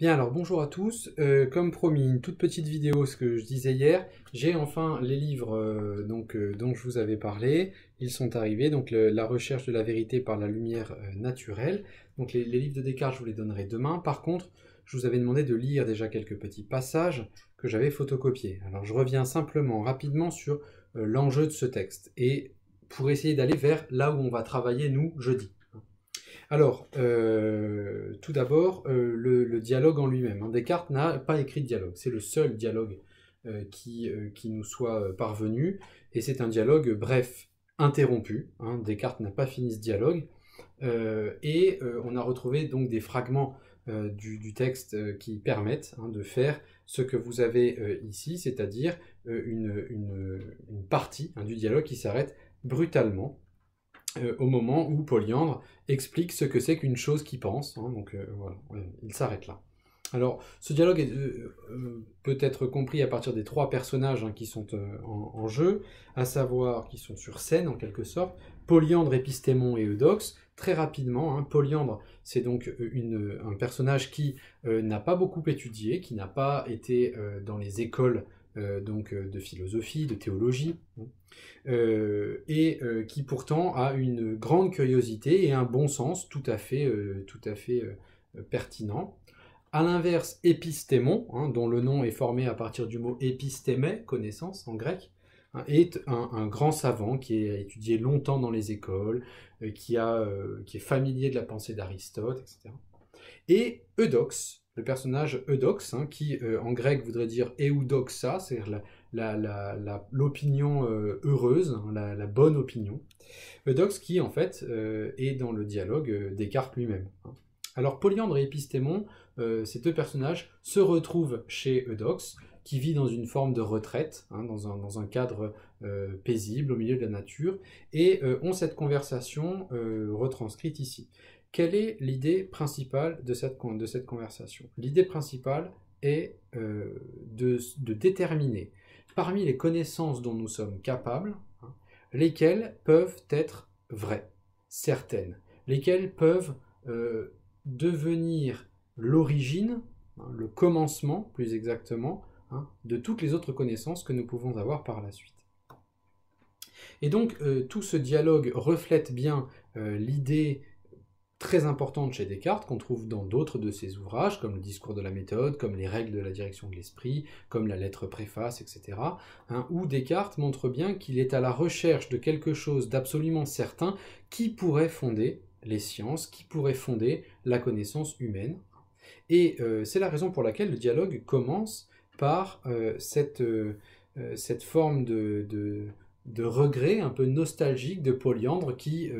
Bien, alors bonjour à tous. Comme promis, une toute petite vidéo, ce que je disais hier, j'ai enfin les livres dont je vous avais parlé. Ils sont arrivés, donc La recherche de la vérité par la lumière naturelle. Donc les livres de Descartes, je vous les donnerai demain. Par contre, je vous avais demandé de lire déjà quelques petits passages que j'avais photocopiés. Alors je reviens simplement rapidement sur l'enjeu de ce texte et pour essayer d'aller vers là où on va travailler nous jeudi. Alors, tout d'abord, le dialogue en lui-même. Descartes n'a pas écrit de dialogue. C'est le seul dialogue qui nous soit parvenu. Et c'est un dialogue bref, interrompu. Descartes n'a pas fini ce dialogue. On a retrouvé donc des fragments du texte qui permettent de faire ce que vous avez ici, c'est-à-dire une partie du dialogue qui s'arrête brutalement au moment où Polyandre explique ce que c'est qu'une chose qu'il pense. Voilà, il s'arrête là. Alors, ce dialogue peut être compris à partir des trois personnages qui sont en jeu, à savoir qui sont sur scène en quelque sorte, Polyandre, Épistémon et Eudoxe. Très rapidement, Polyandre, c'est donc un personnage qui n'a pas beaucoup étudié, qui n'a pas été dans les écoles de philosophie, de théologie, qui pourtant a une grande curiosité et un bon sens tout à fait pertinent. A l'inverse, Épistémon, dont le nom est formé à partir du mot épistémé, connaissance en grec, est un grand savant qui a étudié longtemps dans les écoles, qui est familier de la pensée d'Aristote, etc. Et Eudoxe, le personnage Eudoxe, qui en grec voudrait dire eudoxa, c'est-à-dire l'opinion heureuse, la bonne opinion. Eudoxe qui en fait est dans le dialogue Descartes lui-même. Alors Polyandre et Épistémon, ces deux personnages se retrouvent chez Eudoxe, qui vit dans une forme de retraite, dans un cadre paisible au milieu de la nature, et ont cette conversation retranscrite ici. Quelle est l'idée principale de cette conversation? L'idée principale est de déterminer, parmi les connaissances dont nous sommes capables, lesquelles peuvent être vraies, certaines, lesquelles peuvent devenir l'origine, le commencement plus exactement, de toutes les autres connaissances que nous pouvons avoir par la suite. Et donc tout ce dialogue reflète bien l'idée très importante chez Descartes, qu'on trouve dans d'autres de ses ouvrages, comme le discours de la méthode, comme les règles de la direction de l'esprit, comme la lettre préface, etc., où Descartes montre bien qu'il est à la recherche de quelque chose d'absolument certain qui pourrait fonder les sciences, qui pourrait fonder la connaissance humaine. Et c'est la raison pour laquelle le dialogue commence par cette forme de regret un peu nostalgique de Polyandre qui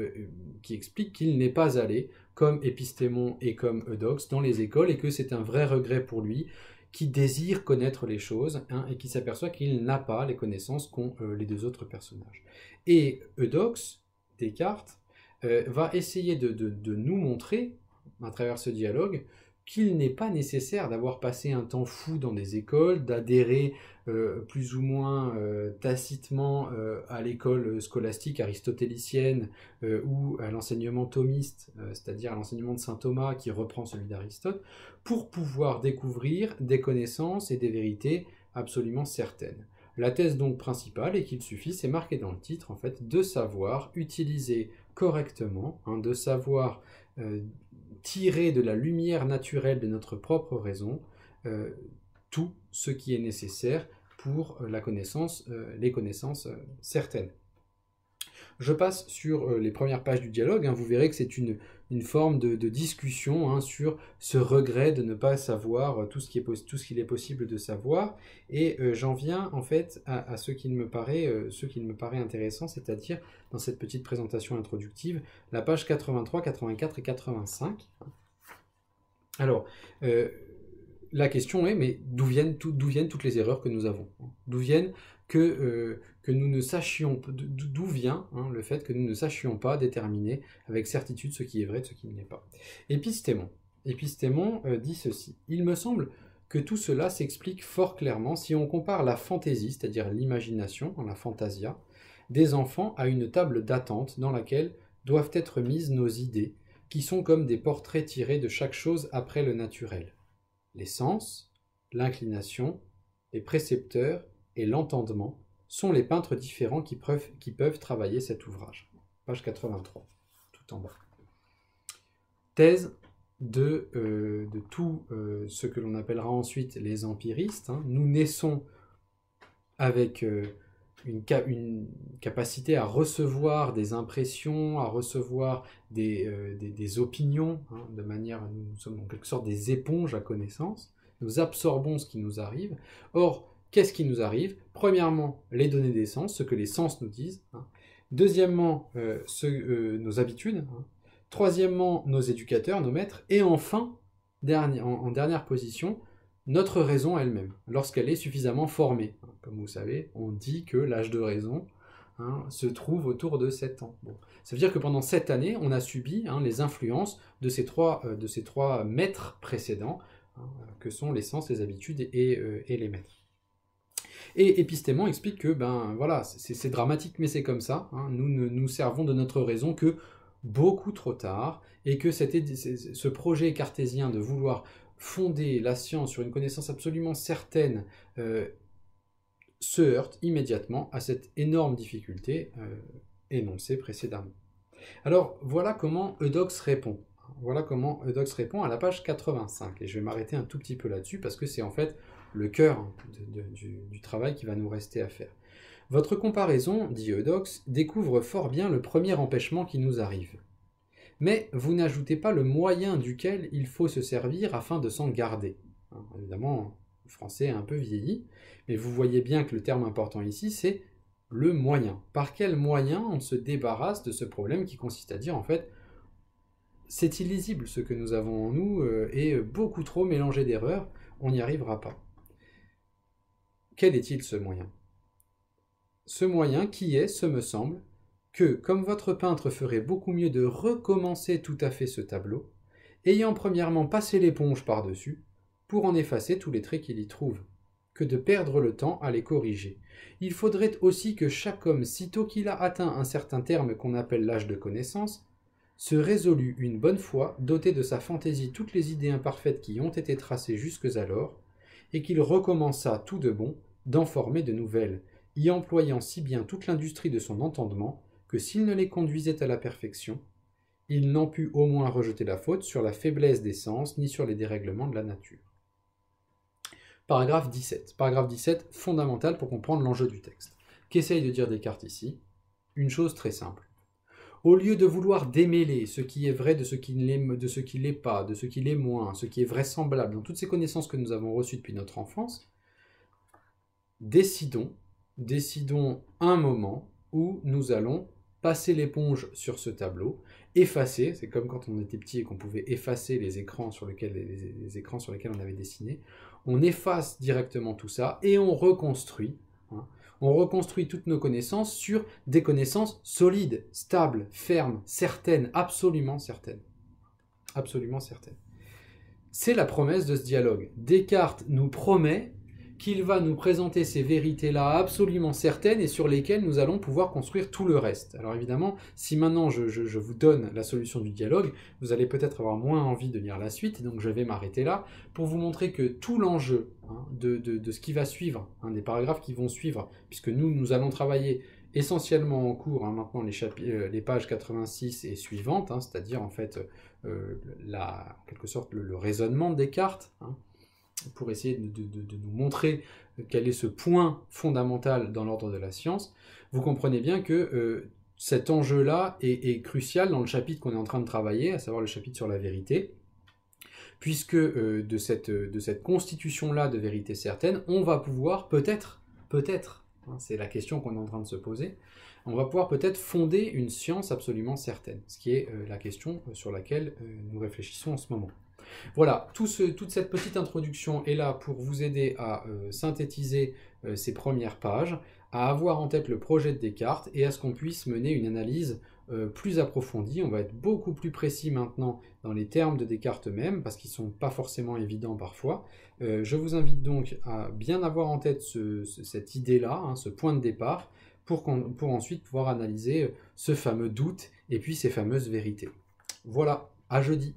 explique qu'il n'est pas allé, comme Épistémon et comme Eudoxe, dans les écoles, et que c'est un vrai regret pour lui, qui désire connaître les choses, et qui s'aperçoit qu'il n'a pas les connaissances qu'ont les deux autres personnages. Et Eudoxe, Descartes, va essayer de nous montrer, à travers ce dialogue, qu'il n'est pas nécessaire d'avoir passé un temps fou dans des écoles, d'adhérer plus ou moins tacitement à l'école scolastique aristotélicienne ou à l'enseignement thomiste, c'est-à-dire à l'enseignement de saint Thomas qui reprend celui d'Aristote, pour pouvoir découvrir des connaissances et des vérités absolument certaines. La thèse donc principale, et qu'il suffit, c'est marqué dans le titre en fait, de savoir utiliser correctement, de savoir tirer de la lumière naturelle de notre propre raison tout ce qui est nécessaire pour les connaissances certaines. Je passe sur les premières pages du dialogue, vous verrez que c'est une forme de discussion sur ce regret de ne pas savoir tout ce qu'il est possible de savoir, et j'en viens en fait à ce qui me paraît intéressant, c'est-à-dire dans cette petite présentation introductive, la page 83, 84 et 85. Alors, la question est, mais d'où viennent toutes les erreurs que nous avons? D'où viennent que nous ne sachions, d'où vient le fait que nous ne sachions pas déterminer avec certitude ce qui est vrai de ce qui ne l'est pas? Épistémon dit ceci: « Il me semble que tout cela s'explique fort clairement si on compare la fantaisie, c'est-à-dire l'imagination, la fantasia, des enfants à une table d'attente dans laquelle doivent être mises nos idées, qui sont comme des portraits tirés de chaque chose après le naturel. Les sens, l'inclination, les précepteurs et l'entendement sont les peintres différents qui peuvent travailler cet ouvrage. Page 83, tout en bas. Thèse de tout ce que l'on appellera ensuite les empiristes. Nous naissons avec une capacité à recevoir des impressions, à recevoir des opinions, de manière, nous sommes en quelque sorte des éponges à connaissance, nous absorbons ce qui nous arrive. Or, qu'est-ce qui nous arrive? Premièrement, les données des sens, ce que les sens nous disent. Deuxièmement, nos habitudes. Troisièmement, nos éducateurs, nos maîtres. Et enfin, en dernière position, notre raison elle-même, lorsqu'elle est suffisamment formée. Comme vous savez, on dit que l'âge de raison se trouve autour de 7 ans. Bon. Ça veut dire que pendant 7 années, on a subi les influences de ces trois maîtres précédents, que sont les sens, les habitudes et les maîtres. Et Épistémon explique que voilà, c'est dramatique, mais c'est comme ça. Nous ne nous servons de notre raison que beaucoup trop tard, et que ce projet cartésien de vouloir fonder la science sur une connaissance absolument certaine se heurte immédiatement à cette énorme difficulté énoncée précédemment. Alors, voilà comment Eudoxe répond. Voilà comment Eudoxe répond à la page 85. Et je vais m'arrêter un tout petit peu là-dessus, parce que c'est en fait le cœur du travail qui va nous rester à faire. Votre comparaison, dit Eudoxe, découvre fort bien le premier empêchement qui nous arrive. Mais vous n'ajoutez pas le moyen duquel il faut se servir afin de s'en garder. Évidemment, le français est un peu vieilli, mais vous voyez bien que le terme important ici, c'est le moyen. Par quel moyen on se débarrasse de ce problème qui consiste à dire, en fait, c'est illisible ce que nous avons en nous, et beaucoup trop mélangé d'erreurs, on n'y arrivera pas. Quel est-il ce moyen? Ce moyen qui est, ce me semble, que, comme votre peintre ferait beaucoup mieux de recommencer tout à fait ce tableau, ayant premièrement passé l'éponge par-dessus, pour en effacer tous les traits qu'il y trouve, que de perdre le temps à les corriger. Il faudrait aussi que chaque homme, sitôt qu'il a atteint un certain terme qu'on appelle l'âge de connaissance, se résolût une bonne fois, doté de sa fantaisie toutes les idées imparfaites qui ont été tracées jusque alors, et qu'il recommençât tout de bon d'en former de nouvelles, y employant si bien toute l'industrie de son entendement, que s'il ne les conduisait à la perfection, il n'en put au moins rejeter la faute sur la faiblesse des sens, ni sur les dérèglements de la nature. Paragraphe 17. Paragraphe 17, fondamental pour comprendre l'enjeu du texte. Qu'essaye de dire Descartes ici? Une chose très simple. Au lieu de vouloir démêler ce qui est vrai de ce qui ne l'est pas, de ce qui l'est moins, ce qui est vraisemblable dans toutes ces connaissances que nous avons reçues depuis notre enfance, décidons un moment où nous allons passer l'éponge sur ce tableau, effacer, c'est comme quand on était petit et qu'on pouvait effacer les écrans sur lesquels on avait dessiné, on efface directement tout ça et on reconstruit. On reconstruit toutes nos connaissances sur des connaissances solides, stables, fermes, certaines, absolument certaines. Absolument certaines. C'est la promesse de ce dialogue. Descartes nous promet qu'il va nous présenter ces vérités-là absolument certaines et sur lesquelles nous allons pouvoir construire tout le reste. Alors évidemment, si maintenant je vous donne la solution du dialogue, vous allez peut-être avoir moins envie de lire la suite, donc je vais m'arrêter là pour vous montrer que tout l'enjeu de ce qui va suivre, des paragraphes qui vont suivre, puisque nous allons travailler essentiellement en cours, maintenant les pages 86 et suivantes, c'est-à-dire en fait en quelque sorte le raisonnement de Descartes, pour essayer de nous montrer quel est ce point fondamental dans l'ordre de la science, vous comprenez bien que cet enjeu-là est crucial dans le chapitre qu'on est en train de travailler, à savoir le chapitre sur la vérité, puisque de cette constitution-là de vérité certaine, on va pouvoir peut-être, c'est la question qu'on est en train de se poser, on va pouvoir peut-être fonder une science absolument certaine, ce qui est la question sur laquelle nous réfléchissons en ce moment. Voilà, toute cette petite introduction est là pour vous aider à synthétiser ces premières pages, à avoir en tête le projet de Descartes et à ce qu'on puisse mener une analyse plus approfondie. On va être beaucoup plus précis maintenant dans les termes de Descartes eux-mêmes, parce qu'ils ne sont pas forcément évidents parfois. Je vous invite donc à bien avoir en tête cette idée-là, ce point de départ, pour ensuite pouvoir analyser ce fameux doute et puis ces fameuses vérités. Voilà, à jeudi.